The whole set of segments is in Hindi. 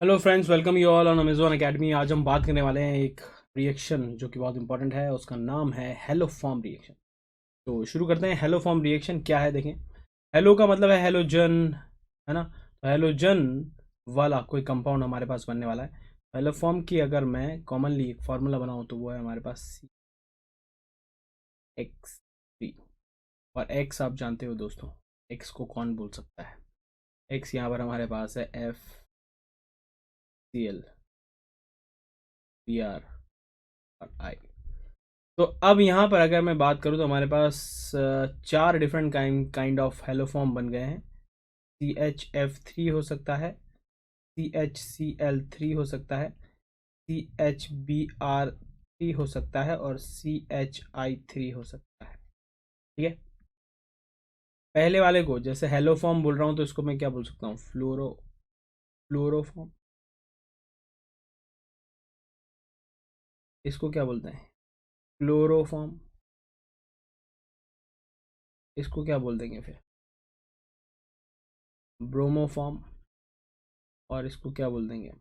Hello friends, welcome you all on Amazon academy. आज हम बात करने वाले हैं एक रिएक्शन जो कि बहुत इंपॉर्टेंट है। उसका नाम है हेलो फॉर्म रिएक्शन। तो शुरू करते हैं। हेलो फॉर्म रिएक्शन क्या है, देखें। हेलो का मतलब है हेलोजन, है ना। तो हेलोजन वाला कोई कंपाउंड हमारे पास बनने वाला है। हेलो फॉर्म की अगर मैं कॉमनली एक फार्मूला बनाऊँ तो वो है हमारे पास CH3। और एक्स आप जानते हो दोस्तों, एक्स को कौन बोल सकता है। एक्स यहाँ पर हमारे पास है FCl, Br और I। तो अब यहाँ पर अगर मैं बात करूँ तो हमारे पास चार डिफरेंट काइंड ऑफ हेलोफॉर्म बन गए हैं। CHF3 हो सकता है, CHCl3 हो सकता है, CHBr3 हो सकता है और CHI3 हो सकता है। ठीक है। पहले वाले को जैसे हेलोफॉर्म बोल रहा हूँ तो इसको मैं क्या बोल सकता हूँ, फ्लोरोफॉर्म। इसको क्या बोलते हैं, क्लोरोफॉर्म। इसको क्या बोल देंगे फिर, ब्रोमोफॉर्म। और इसको क्या बोल देंगे,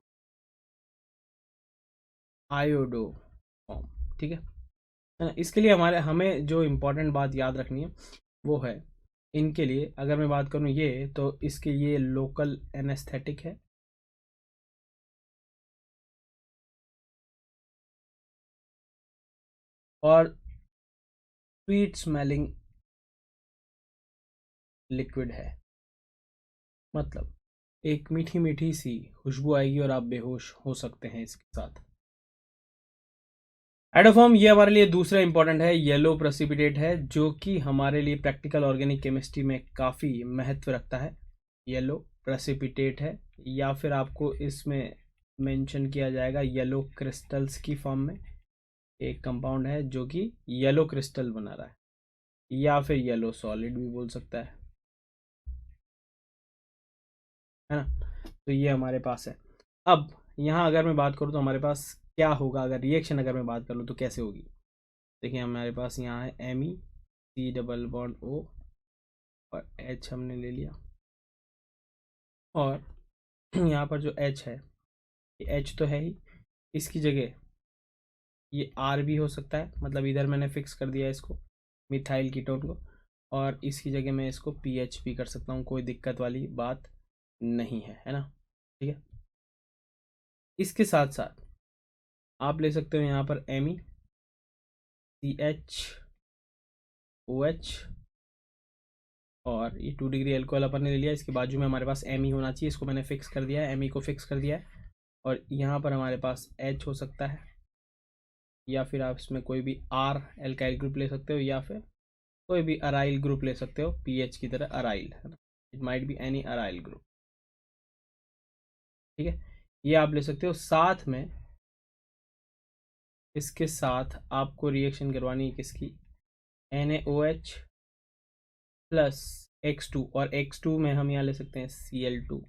आयोडो फॉर्म। ठीक है। इसके लिए हमें जो इम्पोर्टेंट बात याद रखनी है वो है, इनके लिए अगर मैं बात करूँ ये, तो इसके ये लोकल एनेस्थेटिक है। और स्वीट स्मेलिंग लिक्विड है। मतलब एक मीठी मीठी सी खुशबू आएगी और आप बेहोश हो सकते हैं इसके साथ। एडोफॉर्म ये हमारे लिए दूसरा इंपॉर्टेंट है, येलो प्रेसिपिटेट है, जो कि हमारे लिए प्रैक्टिकल ऑर्गेनिक केमिस्ट्री में काफ़ी महत्व रखता है। येलो प्रेसिपिटेट है, या फिर आपको इसमें मेंशन किया जाएगा येलो क्रिस्टल्स की फॉर्म में। एक कंपाउंड है जो कि येलो क्रिस्टल बना रहा है, या फिर येलो सॉलिड भी बोल सकता है ना। तो ये हमारे पास है। अब यहाँ अगर मैं बात करूँ तो हमारे पास क्या होगा, अगर रिएक्शन अगर मैं बात करूँ तो कैसे होगी। देखिए हमारे पास यहाँ है Me, C double bond O और H हमने ले लिया। और यहाँ पर जो H है, ये H तो है ही, इसकी जगह ये R भी हो सकता है। मतलब इधर मैंने फिक्स कर दिया इसको, मिथाइल कीटोन को। और इसकी जगह मैं इसको PH भी कर सकता हूँ, कोई दिक्कत वाली बात नहीं है ना। ठीक है। इसके साथ साथ आप ले सकते हो यहाँ पर MeCH OH। और ये 2 डिग्री एल्कोहल अपन ने ले लिया, इसके बाजू में हमारे पास Me होना चाहिए, इसको मैंने फिक्स कर दिया है, Me को फिक्स कर दिया है। और यहाँ पर हमारे पास H हो सकता है, या फिर आप इसमें कोई भी R एल्काइल ग्रुप ले सकते हो, या फिर कोई भी अराइल ग्रुप ले सकते हो, PH की तरह अराइल, है ना। It might be any aryl group. ठीक है। ये आप ले सकते हो। साथ में इसके साथ आपको रिएक्शन करवानी है किसकी, NaOH प्लस X2। और X2 में हम यहाँ ले सकते हैं Cl2,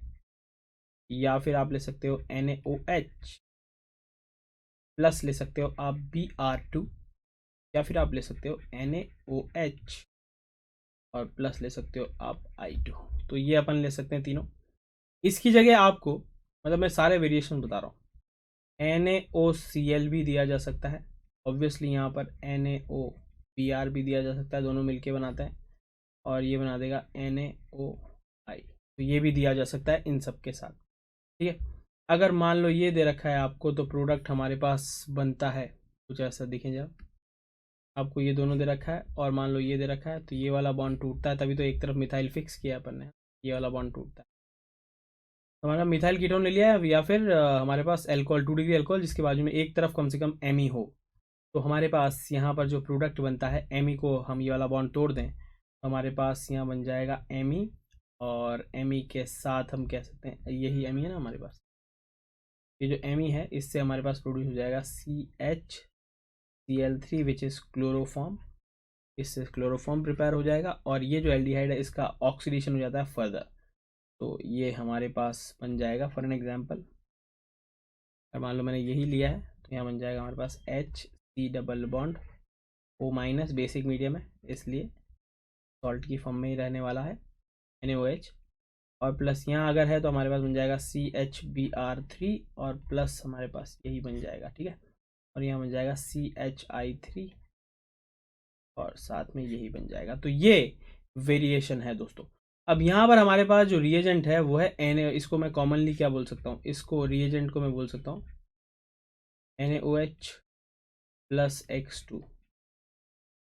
या फिर आप ले सकते हो NaOH प्लस ले सकते हो आप Br2, या फिर आप ले सकते हो NaOH और प्लस ले सकते हो आप I2। तो ये अपन ले सकते हैं तीनों। इसकी जगह आपको, मतलब मैं सारे वेरिएशन बता रहा हूँ, NaOCl भी दिया जा सकता है। ऑब्वियसली यहाँ पर NaOBr भी दिया जा सकता है, दोनों मिलके बनाते हैं और ये बना देगा NaOI। तो ये भी दिया जा सकता है इन सब के साथ। ठीक है। अगर मान लो ये दे रखा है आपको, तो प्रोडक्ट हमारे पास बनता है कुछ ऐसा। देखें जब आपको ये दोनों दे रखा है और मान लो ये दे रखा है, तो ये वाला बॉन्ड टूटता है, तभी तो एक तरफ मिथाइल फिक्स किया अपन ने, ये वाला बॉन्ड टूटता है। तो हमारा मिथाइल कीटोन ले लिया है, या फिर हमारे पास एल्कोहल, 2 डिग्री एल्कोहल, जिसके बाजू में एक तरफ कम से कम Me हो। तो हमारे पास यहाँ पर जो प्रोडक्ट बनता है, Me को हम ये वाला बॉन्ड तोड़ दें तो हमारे पास यहाँ बन जाएगा Me। और Me के साथ हम कह सकते हैं, यही Me है ना हमारे पास, ये जो Me है इससे हमारे पास प्रोड्यूस हो जाएगा CHCl3 विच इज़ क्लोरोफॉर्म। इससे क्लोरोफॉर्म प्रिपेयर हो जाएगा और ये जो एल्डिहाइड है इसका ऑक्सीडेशन हो जाता है फर्दर। तो ये हमारे पास बन जाएगा, फॉर एन एग्जांपल अगर मान लो मैंने यही लिया है, तो यहाँ बन जाएगा हमारे पास HC double bond O- basic medium है इसलिए सॉल्ट की फॉर्म में ही रहने वाला है, NaOH। और प्लस यहाँ अगर है तो हमारे पास बन जाएगा CHBr3 और प्लस हमारे पास यही बन जाएगा, ठीक है। और यहाँ बन जाएगा CHI3 और साथ में यही बन जाएगा। तो ये वेरिएशन है दोस्तों। अब यहाँ पर हमारे पास जो रिएजेंट है वो है Na, इसको मैं कॉमनली क्या बोल सकता हूँ, इसको रिएजेंट को मैं बोल सकता हूँ NaOH प्लस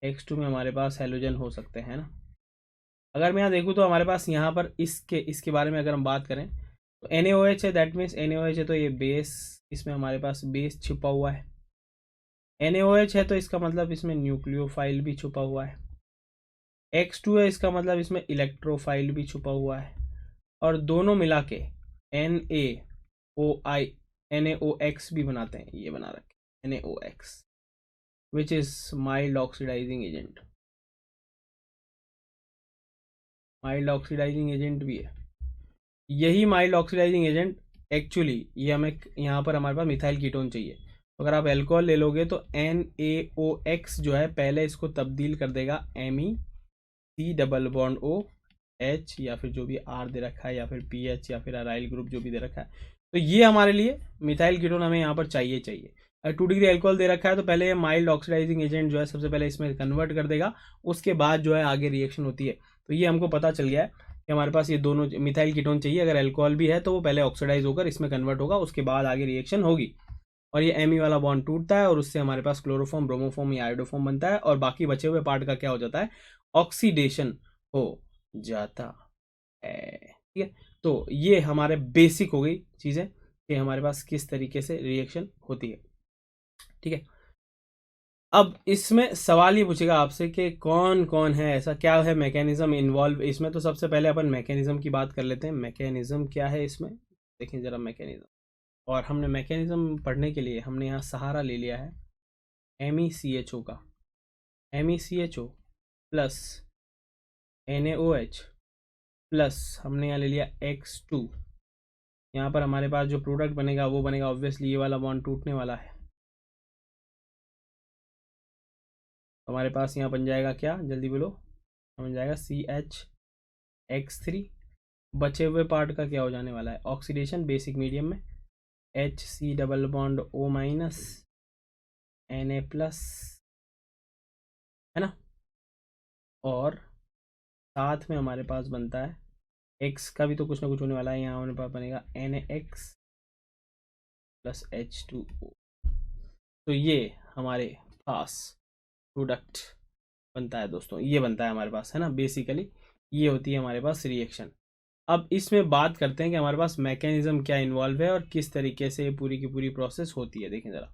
X2 में हमारे पास हेलोजन हो सकते हैं ना। अगर मैं यहाँ देखूँ तो हमारे पास यहाँ पर इसके बारे में अगर हम बात करें तो NaOH है, दैट मीन्स NaOH है तो ये बेस, इसमें हमारे पास बेस छुपा हुआ है। NaOH है तो इसका मतलब इसमें न्यूक्लियोफाइल भी छुपा हुआ है। X2 है, इसका मतलब इसमें इलेक्ट्रोफाइल भी छुपा हुआ है। और दोनों मिला के NaOX भी बनाते हैं, ये बना रखे NaOX which is mild oxidising agent. Mild oxidising agent भी है। यही माइल्ड ऑक्सीडाइजिंग एजेंट एक्चुअली ये हमें यहाँ पर हमारे पास मिथाइल कीटोन चाहिए। तो अगर आप अल्कोहल ले लोगे तो NaOX जो है पहले इसको तब्दील कर देगा MEC डबल बॉन्ड OH या फिर जो भी R दे रखा है या फिर PH या फिर अराइल ग्रुप जो भी दे रखा है। तो ये हमारे लिए मिथाइल कीटोन हमें यहाँ पर चाहिए। अगर 2 डिग्री अल्कोहल दे रखा है तो पहले ये माइल्ड ऑक्सीडाइजिंग एजेंट जो है सबसे पहले इसमें कन्वर्ट कर देगा, उसके बाद जो है आगे रिएक्शन होती है। तो ये हमको पता चल गया है कि हमारे पास ये दोनों मिथाइल कीटोन चाहिए। अगर अल्कोहल भी है तो वो पहले ऑक्सीडाइज होकर इसमें कन्वर्ट होगा, उसके बाद आगे रिएक्शन होगी और ये Me वाला बॉन्ड टूटता है और उससे हमारे पास क्लोरोफॉर्म, ब्रोमोफॉर्म या आयोडोफॉर्म बनता है और बाकी बचे हुए पार्ट का क्या हो जाता है, ऑक्सीडेशन हो जाता है, ठीक है। तो ये हमारे बेसिक हो गई चीजें कि हमारे पास किस तरीके से रिएक्शन होती है, ठीक है। अब इसमें सवाल ये पूछेगा आपसे कि कौन कौन है ऐसा, क्या है मैकेनिज्म इन्वॉल्व इसमें। तो सबसे पहले अपन मैकेनिज्म की बात कर लेते हैं। मैकेनिज्म क्या है इसमें, देखें जरा मैकेनिज्म। और हमने मैकेनिज्म पढ़ने के लिए हमने यहाँ सहारा ले लिया है MECHO का, MECHO प्लस NaOH प्लस हमने यहाँ ले लिया X2। यहाँ पर हमारे पास जो प्रोडक्ट बनेगा वो बनेगा ऑब्वियसली ये वाला बॉन्ड टूटने वाला है। हमारे पास यहाँ बन जाएगा क्या, जल्दी बोलो, बन जाएगा CHX3। बचे हुए पार्ट का क्या हो जाने वाला है, ऑक्सीडेशन बेसिक मीडियम में HC double bond O minus Na plus, है ना। और साथ में हमारे पास बनता है X का भी तो कुछ ना कुछ होने वाला है, यहाँ हमारे पास बनेगा NaX प्लस H2O। तो ये हमारे पास प्रोडक्ट बनता है दोस्तों, ये बनता है हमारे पास, है ना। बेसिकली ये होती है हमारे पास रिएक्शन। अब इसमें बात करते हैं कि हमारे पास मैकेनिज्म क्या इन्वॉल्व है और किस तरीके से पूरी की पूरी प्रोसेस होती है। देखें जरा,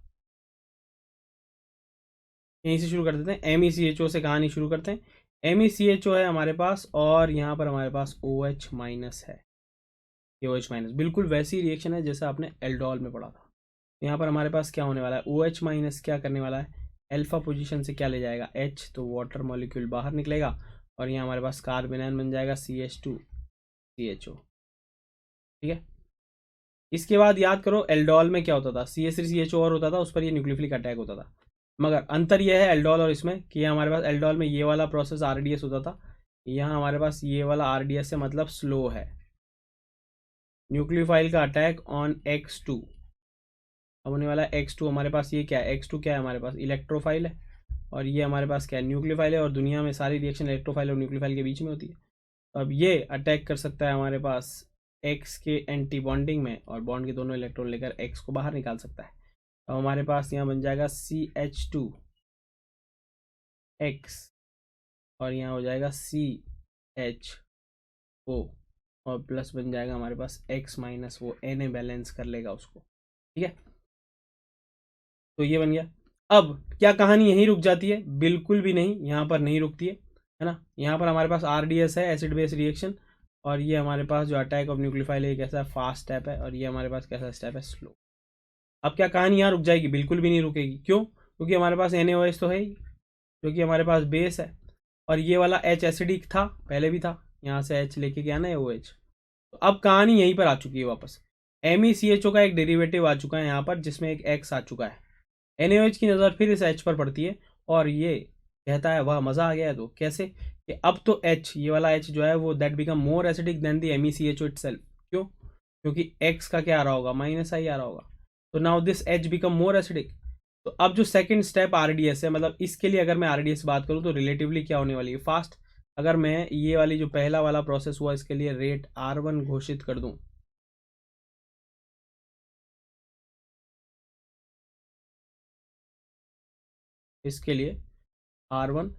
यहीं से शुरू कर देते हैं। MECHO से कहानी शुरू करते हैं। MECHO है हमारे पास और यहाँ पर हमारे पास OH माइनस है। ये OH माइनस बिल्कुल वैसी रिएक्शन है जैसा आपने एल्डोल में पढ़ा था। यहाँ पर हमारे पास क्या होने वाला है, OH माइनस क्या करने वाला है, अल्फा पोजीशन से क्या ले जाएगा H, तो वाटर मॉलिक्यूल बाहर निकलेगा और यहाँ हमारे पास कार्बन आयन बन जाएगा CH2CHO, ठीक है। इसके बाद याद करो एल्डोल में क्या होता था, CH3CHO और होता था, उस पर ये न्यूक्लियोफिलिक अटैक होता था। मगर अंतर यह है एल्डोल और इसमें कि हमारे पास एल्डोल में ये वाला प्रोसेस RDS होता था, यहाँ हमारे पास ये वाला RDS से मतलब स्लो है। न्यूक्लियोफाइल का अटैक ऑन X2 अब होने वाला है। X2 हमारे पास ये क्या है, X2 क्या है हमारे पास, इलेक्ट्रोफाइल है और ये हमारे पास क्या है, न्यूक्लियोफाइल है। और दुनिया में सारी रिएक्शन इलेक्ट्रोफाइल और न्यूक्लियोफाइल के बीच में होती है। अब ये अटैक कर सकता है हमारे पास X के एंटी बॉन्डिंग में और बॉन्ड के दोनों इलेक्ट्रॉन लेकर X को बाहर निकाल सकता है। अब हमारे पास यहाँ बन जाएगा CH2X और यहाँ हो जाएगा CHO और प्लस बन जाएगा हमारे पास X माइनस, वो Na बैलेंस कर लेगा उसको, ठीक है। तो ये बन गया। अब क्या कहानी यहीं रुक जाती है, बिल्कुल भी नहीं, यहाँ पर नहीं रुकती है ना। यहाँ पर हमारे पास RDS है, एसिड बेस रिएक्शन, और ये हमारे पास जो अटैक ऑफ न्यूक्लियोफाइल है कैसा फास्ट स्टेप है और ये हमारे पास कैसा स्टेप है, स्लो। अब क्या कहानी यहाँ रुक जाएगी, बिल्कुल भी नहीं रुकेगी। क्यों, क्योंकि हमारे पास NaOH तो है ही, क्योंकि हमारे पास बेस है और ये वाला H एसिडिक था, पहले भी था, यहाँ से H लेके गया ना OH। तो अब कहानी यहीं पर आ चुकी है वापस। MECHO का एक डेरिवेटिव आ चुका है यहाँ पर जिसमें एक X आ चुका है। NaOH की नज़र फिर इस H पर पड़ती है और ये कहता है वाह मज़ा आ गया है। तो कैसे, कि अब तो H, ये वाला H जो है वो that become more acidic then the MECHO itself. क्यों? क्योंकि X का क्या आ रहा होगा, -I आ रहा होगा। तो now this H become more acidic. तो अब जो सेकंड स्टेप RDS है, मतलब इसके लिए अगर मैं RDS बात करूं तो रिलेटिवली क्या होने वाली है, फास्ट। अगर मैं ये वाली जो पहला वाला प्रोसेस हुआ इसके लिए रेट R1 घोषित कर दूं, इसके लिए R1,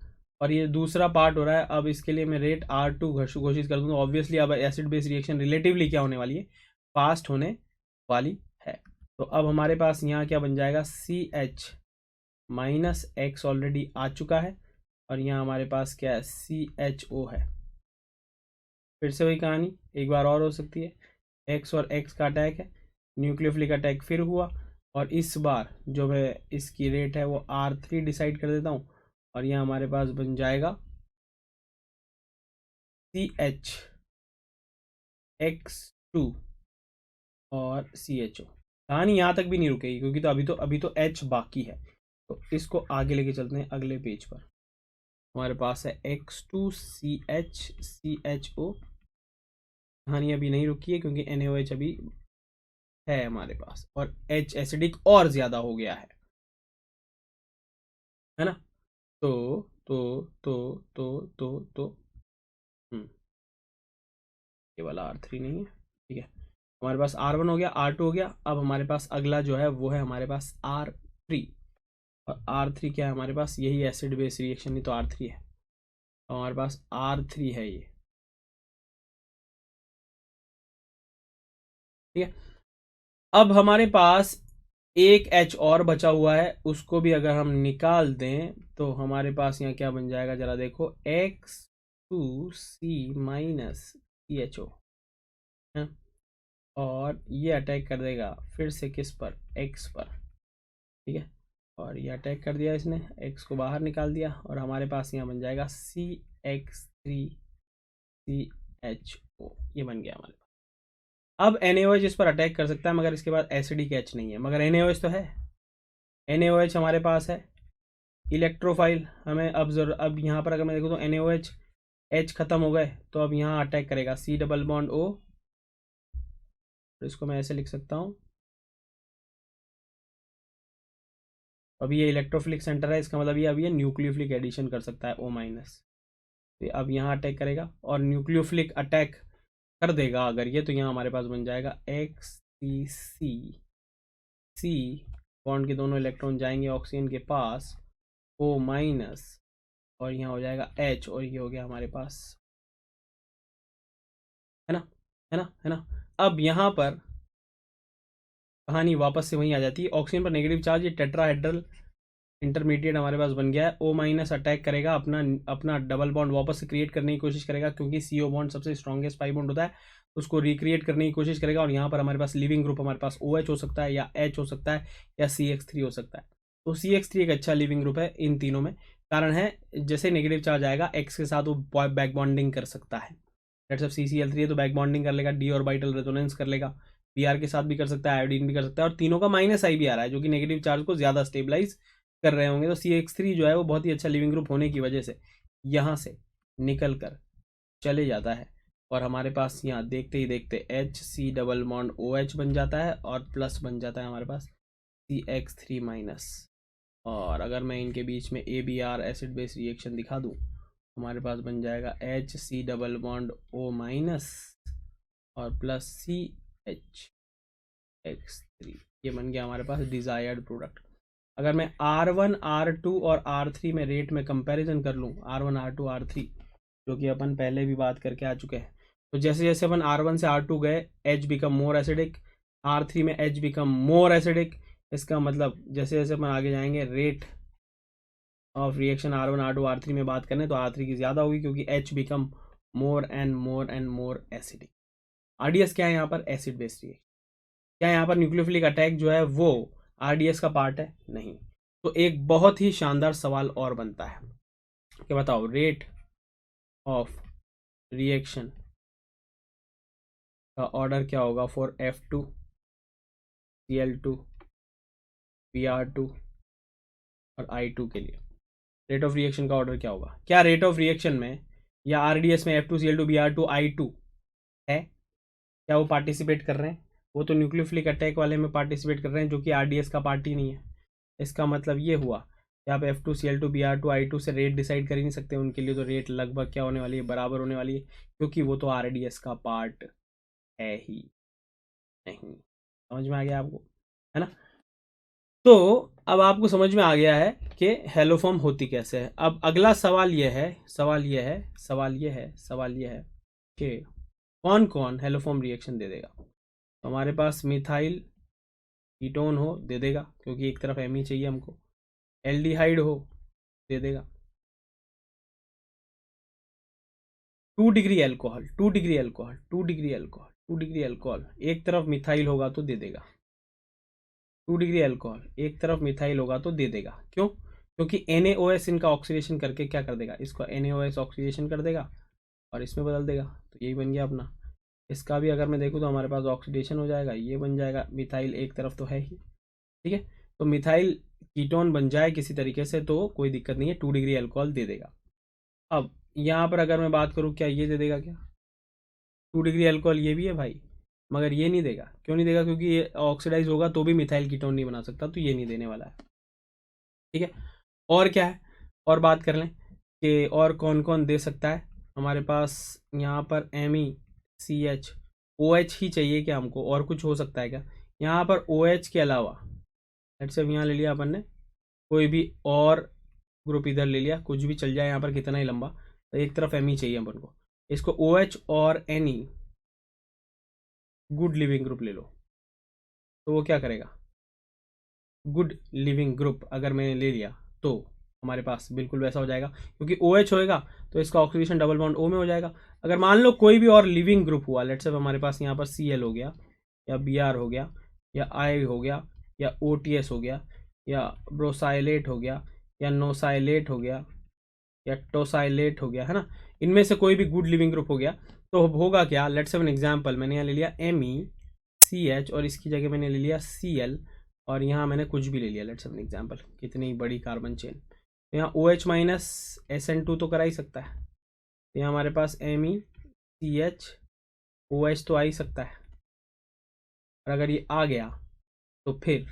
और ये दूसरा पार्ट हो रहा है, अब इसके लिए मैं रेट R2 घोषित कर दूंगा। ऑब्वियसली अब एसिड बेस रिएक्शन रिलेटिवली क्या होने वाली है, फास्ट होने वाली है। तो अब हमारे पास यहाँ क्या बन जाएगा, CH -X ऑलरेडी आ चुका है, और यहाँ हमारे पास क्या है, CHO है। फिर से वही कहानी एक बार और हो सकती है, X और X का अटैक है, न्यूक्लियोफिलिक अटैक फिर हुआ, और इस बार जो मैं इसकी रेट है वो R3 डिसाइड कर देता हूँ, और यहाँ हमारे पास बन जाएगा CH X2 और CHO। कहानी यहाँ तक भी नहीं रुकेगी, क्योंकि तो अभी तो H बाकी है। तो इसको आगे लेके चलते हैं अगले पेज पर। हमारे पास है X2 CH CHO। कहानी अभी नहीं रुकी है, क्योंकि NaOH अभी है हमारे पास, और H एसिडिक और ज्यादा हो गया है ना। तो तो तो तो हम्म, ये वाला R3 नहीं है, ठीक है। हमारे पास R1 हो गया, R2 हो गया। अब हमारे पास अगला जो है वो है हमारे पास R3, और R3 क्या है हमारे पास, यही एसिड बेस रिएक्शन, नहीं तो R3 है। तो हमारे पास R3 है ये, ठीक है। अब हमारे पास एक H और बचा हुआ है, उसको भी अगर हम निकाल दें तो हमारे पास यहाँ क्या बन जाएगा, जरा देखो, X2C CHO है, और ये अटैक कर देगा फिर से किस पर, X पर, ठीक है। और ये अटैक कर दिया इसने, X को बाहर निकाल दिया, और हमारे पास यहाँ बन जाएगा CX3CHO, ये बन गया हमारे पास। अब NaOH इस पर अटैक कर सकता है, मगर इसके बाद एसिडिक H नहीं है, मगर NaOH तो है। NaOH हमारे पास है, इलेक्ट्रोफाइल हमें अब यहाँ पर अगर मैं देखूँ तो NaOH H खत्म हो गए, तो अब यहाँ अटैक करेगा C डबल बॉन्ड O, तो इसको मैं ऐसे लिख सकता हूँ। अभी ये इलेक्ट्रोफिलिक सेंटर है, इसका मतलब ये अभी ये न्यूक्लियोफिलिक एडिशन कर सकता है O-। तो अब यहाँ अटैक करेगा और न्यूक्लियोफिलिक अटैक कर देगा अगर ये, तो यहाँ हमारे पास बन जाएगा XCC, बॉन्ड के दोनों इलेक्ट्रॉन जाएंगे ऑक्सीजन के पास, O-, और यहाँ हो जाएगा H, और ये हो गया हमारे पास, है ना, है ना। अब यहाँ पर कहानी वापस से वहीं आ जाती है, ऑक्सीजन पर नेगेटिव चार्ज, ये टेट्राहेड्रल इंटरमीडिएट हमारे पास बन गया है। O- अटैक करेगा, अपना अपना डबल बॉन्ड वापस से क्रिएट करने की कोशिश करेगा, क्योंकि CO बॉन्ड सबसे स्ट्रॉन्गेस्ट पाई बॉन्ड होता है, उसको रिक्रिएट करने की कोशिश करेगा। और यहाँ पर हमारे पास लिविंग ग्रुप हमारे पास OH हो सकता है, या H हो सकता है, या CX3 हो सकता है। तो CX3 एक अच्छा लिविंग ग्रुप है इन तीनों में। कारण है, जैसे नेगेटिव चार्ज आएगा X के साथ वो बैक बॉन्डिंग कर सकता है। लेट्स सपोज CCl3 है तो बैक बॉन्डिंग कर लेगा, डी ऑर्बिटल रेजोनेंस कर लेगा, Br के साथ भी कर सकता है, आयोडीन भी कर सकता है, और तीनों का -I भी आ रहा है, जो कि नेगेटिव चार्ज को ज्यादा स्टेबलाइज कर रहे होंगे। तो CX3 जो है वो बहुत ही अच्छा लिविंग ग्रुप होने की वजह से यहाँ से निकल कर चले जाता है, और हमारे पास यहाँ देखते ही देखते HC डबल बॉन्ड OH बन जाता है, और प्लस बन जाता है हमारे पास CX3-। और अगर मैं इनके बीच में ABr एसिड बेस रिएक्शन दिखा दूँ, हमारे पास बन जाएगा HC डबल बॉन्ड O- और प्लस CH ये बन गया हमारे पास डिजायर्ड प्रोडक्ट। अगर मैं R1 R2 और R3 में रेट में कंपैरिजन कर लूँ, R1 R2 R3, जो कि अपन पहले भी बात करके आ चुके हैं, तो जैसे जैसे अपन R1 से R2 गए, H become more acidic, R3 में H बिकम मोर एसिडिक। इसका मतलब जैसे जैसे अपन आगे जाएंगे, rate of reaction R1 R2 R3 में बात करें तो R3 की ज़्यादा होगी, क्योंकि H become more and more and more acidic. RDS क्या है यहाँ पर, एसिड बेस रिएक्शन। क्या यहाँ पर न्यूक्लियोफिलिक अटैक जो है वो RDS का पार्ट है, नहीं। तो एक बहुत ही शानदार सवाल और बनता है कि बताओ, रेट ऑफ रिएक्शन का ऑर्डर क्या होगा फॉर F2 Cl2 Br2 और I2 के लिए। रेट ऑफ रिएक्शन का ऑर्डर क्या होगा, क्या रेट ऑफ रिएक्शन में या RDS में F2Cl2Br2I2 है, क्या वो पार्टिसिपेट कर रहे हैं? वो तो न्यूक्लियोफिलिक अटैक वाले में पार्टिसिपेट कर रहे हैं, जो कि RDS का पार्ट ही नहीं है। इसका मतलब ये हुआ कि आप F2Cl2Br2I2 से रेट डिसाइड कर ही नहीं सकते। उनके लिए तो रेट लगभग क्या होने वाली है, बराबर होने वाली है, क्योंकि वो तो RDS का पार्ट है ही नहीं। समझ में आ गया आपको, है ना? तो अब आपको समझ में आ गया है कि हेलोफॉर्म होती कैसे है। अब अगला सवाल यह है कि कौन कौन हेलोफॉर्म रिएक्शन दे देगा। तो हमारे पास मिथाइल कीटोन हो, दे देगा, क्योंकि एक तरफ एम ही चाहिए हमको। एल्डिहाइड हो, दे देगा। 2 डिग्री अल्कोहल, एक तरफ मिथाइल होगा तो दे देगा। 2 डिग्री अल्कोहल एक तरफ मिथाइल होगा तो दे देगा। क्यों? क्योंकि NaOH इनका ऑक्सीडेशन करके क्या कर देगा, इसको NaOH ऑक्सीडेशन कर देगा और इसमें बदल देगा। तो यही बन गया अपना। इसका भी अगर मैं देखूँ तो हमारे पास ऑक्सीडेशन हो जाएगा, ये बन जाएगा। मिथाइल एक तरफ तो है ही, ठीक है। तो मिथाइल कीटोन बन जाए किसी तरीके से तो कोई दिक्कत नहीं है, 2 डिग्री अल्कोहल दे देगा। अब यहाँ पर अगर मैं बात करूँ, क्या ये दे देगा? क्या 2 डिग्री अल्कोहल ये भी है भाई, मगर ये नहीं देगा। क्यों नहीं देगा? क्योंकि ये ऑक्सीडाइज होगा तो भी मिथाइल कीटोन नहीं बना सकता, तो ये नहीं देने वाला है, ठीक है। और क्या है, और बात कर लें कि और कौन कौन दे सकता है। हमारे पास यहाँ पर MECH OH ही चाहिए क्या हमको, और कुछ हो सकता है क्या? यहाँ पर OH के अलावा लेट्स से यहाँ ले लिया अपन ने, कोई भी और ग्रुप इधर ले लिया, कुछ भी चल जाए यहाँ पर, कितना ही लंबा। तो एक तरफ Me चाहिए अपन को, इसको OH और Ne गुड लिविंग ग्रुप ले लो, तो वो क्या करेगा? गुड लिविंग ग्रुप अगर मैंने ले लिया तो हमारे पास बिल्कुल वैसा हो जाएगा, क्योंकि OH होएगा तो इसका ऑक्सीडेशन डबल बॉन्ड O में हो जाएगा। अगर मान लो कोई भी और लिविंग ग्रुप हुआ, लेट्स से हमारे पास यहाँ पर Cl हो गया, या Br हो गया, या I हो गया, या OTS हो गया, या ब्रोसाइलेट हो गया, या नोसाइलेट हो गया, या टोसाइलेट हो गया, है ना। इनमें से कोई भी गुड लिविंग ग्रुप हो गया तो होगा क्या? लेट्स से एन एग्जांपल, मैंने यहाँ ले लिया MECH और इसकी जगह मैंने ले लिया Cl, और यहाँ मैंने कुछ भी ले लिया। लेट्स एन एग्जांपल, कितनी बड़ी कार्बन चेन। तो यहाँ OH माइनस SN2 तो करा ही सकता है, तो यहाँ हमारे पास MECH OH तो आ ही सकता है। और अगर ये आ गया तो फिर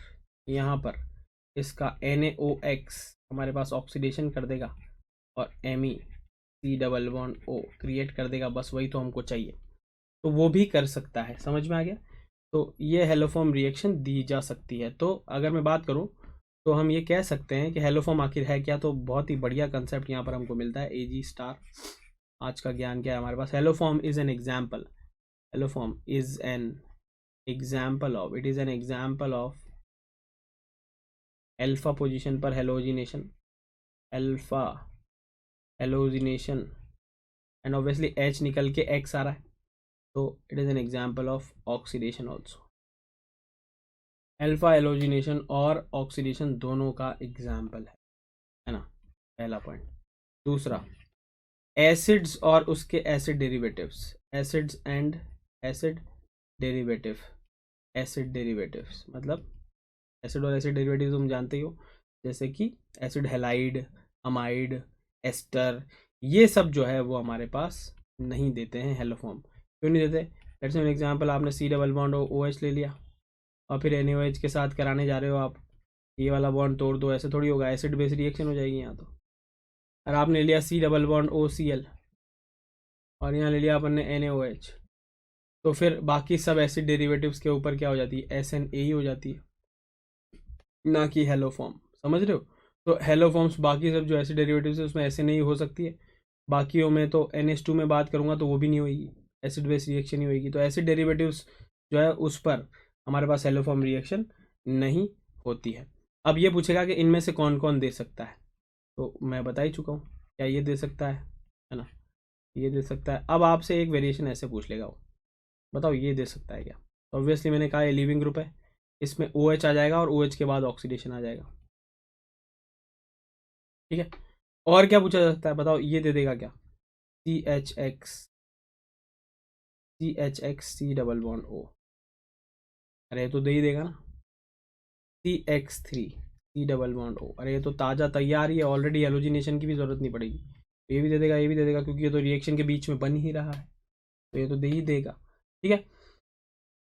यहाँ पर इसका NaOX हमारे पास ऑक्सीडेशन कर देगा और MEC double bond O create कर देगा। बस वही तो हमको चाहिए, तो वो भी कर सकता है। समझ में आ गया? तो ये हेलोफॉर्म रिएक्शन दी जा सकती है। तो अगर मैं बात करूं तो हम ये कह सकते हैं कि हेलोफॉर्म आखिर है क्या। तो बहुत ही बढ़िया कंसेप्ट यहाँ पर हमको मिलता है। AG स्टार आज का ज्ञान क्या है हमारे पास? Haloform is an example, haloform is an example of, it is an example of alpha position पर halogenation, alpha halogenation, and obviously H निकल के X आ रहा है, तो it is an example of oxidation also. Alpha halogenation और ऑक्सीडेशन दोनों का एग्जाम्पल है ना, पहला पॉइंट। दूसरा, एसिड्स और उसके acid derivatives, acids and acid derivative, acid derivatives मतलब एसिड और एसिड डेरिवेटिव तुम जानते ही हो, जैसे कि एसिड हेलाइड, अमाइड, एस्टर, ये सब जो है वो हमारे पास नहीं देते हैं हेलोफॉर्म। क्यों नहीं देते? लेट्स से एग्जांपल, आपने C डबल बॉन्ड OH ले लिया और फिर NaOH के साथ कराने जा रहे हो आप, ये वाला बॉन्ड तोड़ दो, ऐसे थोड़ी होगा, एसिड बेस रिएक्शन हो जाएगी यहाँ तो। और आपने लिया C डबल बॉन्ड OCl और यहाँ ले लिया अपन ने NaOH, तो फिर बाकी सब एसिड डेरिवेटिव्स के ऊपर क्या हो जाती है? SNA ही हो जाती है, ना कि हेलोफॉर्म। समझ रहे हो? तो हेलोफॉर्म्स बाकी सब जो एसिड डेरिवेटिव्स है उसमें ऐसे नहीं हो सकती है, बाकियों में तो NH2 में बात करूंगा तो वो भी नहीं होगी, एसिड बेस रिएक्शन ही होगी। तो एसिड डेरिवेटिव्स जो है उस पर हमारे पास हेलोफॉर्म रिएक्शन नहीं होती है। अब ये पूछेगा कि इनमें से कौन कौन दे सकता है, तो मैं बता ही चुका हूँ, क्या ये दे सकता है ना, ये दे सकता है। अब आपसे एक वेरिएशन ऐसे पूछ लेगा वो, बताओ ये दे सकता है क्या? तो ऑब्वियसली मैंने कहा ये लिविंग ग्रुप है, इसमें OH आ जाएगा और OH के बाद ऑक्सीडेशन आ जाएगा, ठीक है। और क्या पूछा जा सकता है बताओ, ये दे देगा क्या? CH C double bond O, अरे तो दे ही देगा ना। CH3 C double bond O, अरे ये तो ताज़ा तैयार ही है, ऑलरेडी हेलोजिनेशन की भी जरूरत नहीं पड़ेगी। ये भी दे देगा, ये भी दे देगा, क्योंकि ये तो रिएक्शन के बीच में बन ही रहा है, तो ये तो दे ही देगा। ठीक है।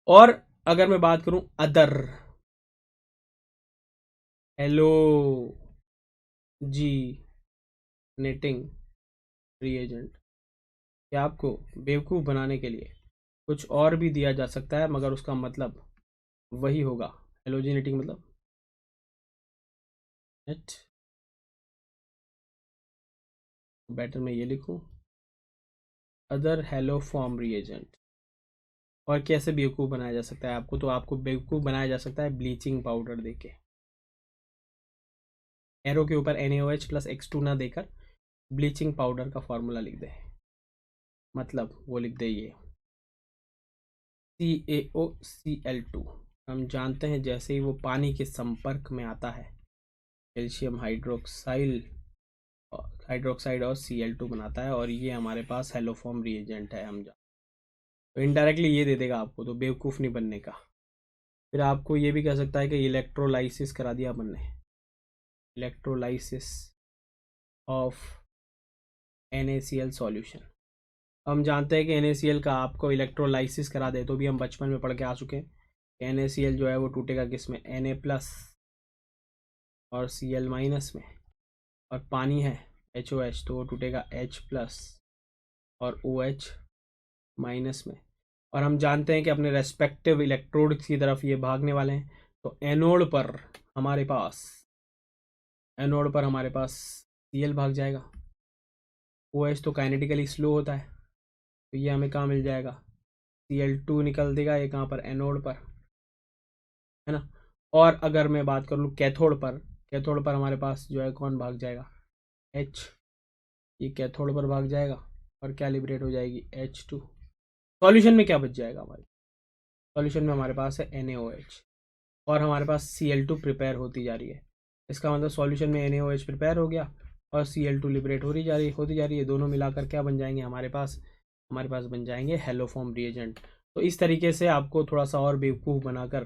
और अगर मैं बात करूं अदर हेलो जी नेटिंग रिएजेंट, क्या आपको बेवकूफ़ बनाने के लिए कुछ और भी दिया जा सकता है, मगर उसका मतलब वही होगा। हेलोजिनेटिंग मतलब नेट, बेटर मैं ये लिखूं अदर हेलो फॉर्म रिएजेंट। और कैसे बेवकूफ़ बनाया जा सकता है आपको, तो आपको बेवकूफ़ बनाया जा सकता है ब्लीचिंग पाउडर देके। एरो के ऊपर NaOH प्लस X2 ना देकर ब्लीचिंग पाउडर का फॉर्मूला लिख दे, मतलब वो लिख दे ये CaOCl2। हम जानते हैं जैसे ही वो पानी के संपर्क में आता है कैल्शियम हाइड्रोक्साइड और Cl2 बनाता है, और ये हमारे पास हेलोफॉर्म रिएजेंट है। हम तो इनडायरेक्टली ये दे देगा आपको, तो बेवकूफ़ नहीं बनने का। फिर आपको ये भी कह सकता है कि इलेक्ट्रोलाइसिस करा दिया अपन ने, इलेक्ट्रोलाइसिस ऑफ NaCl सॉल्यूशन। हम जानते हैं कि NaCl का आपको इलेक्ट्रोलाइसिस करा दे, तो भी हम बचपन में पढ़ के आ चुके हैं। NaCl जो है वो टूटेगा किस में, Na प्लस और Cl माइनस में, और पानी है HOH तो वो टूटेगा H प्लस और OH माइनस में। और हम जानते हैं कि अपने रेस्पेक्टिव इलेक्ट्रोड की तरफ ये भागने वाले हैं, तो एनोड पर हमारे पास Cl भाग जाएगा। OH तो काइनेटिकली स्लो होता है, तो ये हमें कहाँ मिल जाएगा, Cl2 निकल देगा, ये कहाँ पर, एनोड पर, है ना। और अगर मैं बात कर लूँ कैथोड पर हमारे पास जो है कौन भाग जाएगा, H, ये कैथोड पर भाग जाएगा, और क्या लिबरेट हो जाएगी, H2। सॉल्यूशन में क्या बच जाएगा हमारे, सॉल्यूशन में हमारे पास है NaOH, और हमारे पास Cl2 प्रिपेयर होती जा रही है। इसका मतलब सॉल्यूशन में NaOH प्रिपेयर हो गया और Cl2 लिबरेट होती जा रही है। दोनों मिलाकर क्या बन जाएंगे हमारे पास बन जाएंगे हेलोफॉर्म रिएजेंट। तो इस तरीके से आपको थोड़ा सा और बेवकूफ़ बनाकर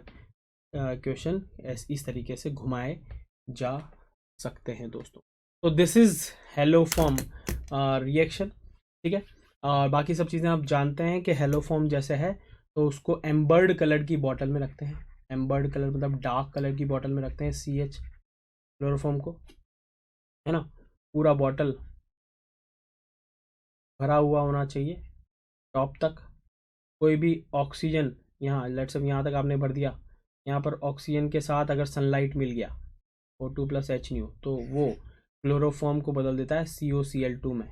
क्वेश्चन इस तरीके से घुमाए जा सकते हैं दोस्तों। तो दिस इज़ हेलोफॉर्म रिएक्शन। ठीक है। और बाकी सब चीज़ें आप जानते हैं कि हेलोफॉर्म जैसे है तो उसको एम्बर्ड कलर की बॉटल में रखते हैं। एम्बर्ड कलर मतलब डार्क कलर की बॉटल में रखते हैं CH क्लोरोफॉर्म को, है ना। पूरा बॉटल भरा हुआ होना चाहिए टॉप तक। कोई भी ऑक्सीजन यहाँ लेट्स से यहाँ तक आपने भर दिया, यहाँ पर ऑक्सीजन के साथ अगर सनलाइट मिल गया O2 प्लस HNO तो वो क्लोरोफॉर्म को बदल देता है COCl2 में,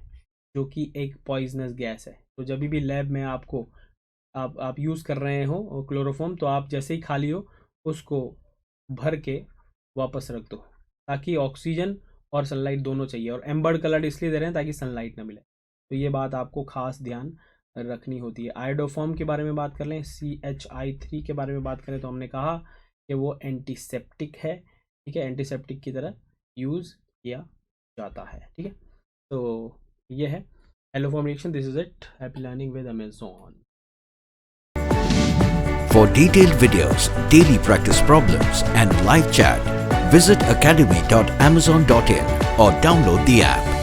जो कि एक पॉइजनस गैस है। तो जब भी लैब में आपको आप यूज़ कर रहे हो क्लोरोफॉर्म, तो आप जैसे ही खाली हो उसको भर के वापस रख दो, ताकि ऑक्सीजन और सनलाइट दोनों चाहिए। और एम्बर्ड कलर इसलिए दे रहे हैं ताकि सनलाइट ना मिले, तो ये बात आपको खास ध्यान रखनी होती है। आयोडोफॉर्म के बारे में बात कर लें, CHI3 के बारे में बात करें, तो हमने कहा कि वो एंटीसेप्टिक है। ठीक है, एंटीसेप्टिक की तरह यूज़ किया जाता है। ठीक है, तो ये है haloform reaction. This is it, happy learning with Amazon. For detailed videos, daily practice problems and live chat, visit academy.amazon.in or download the app.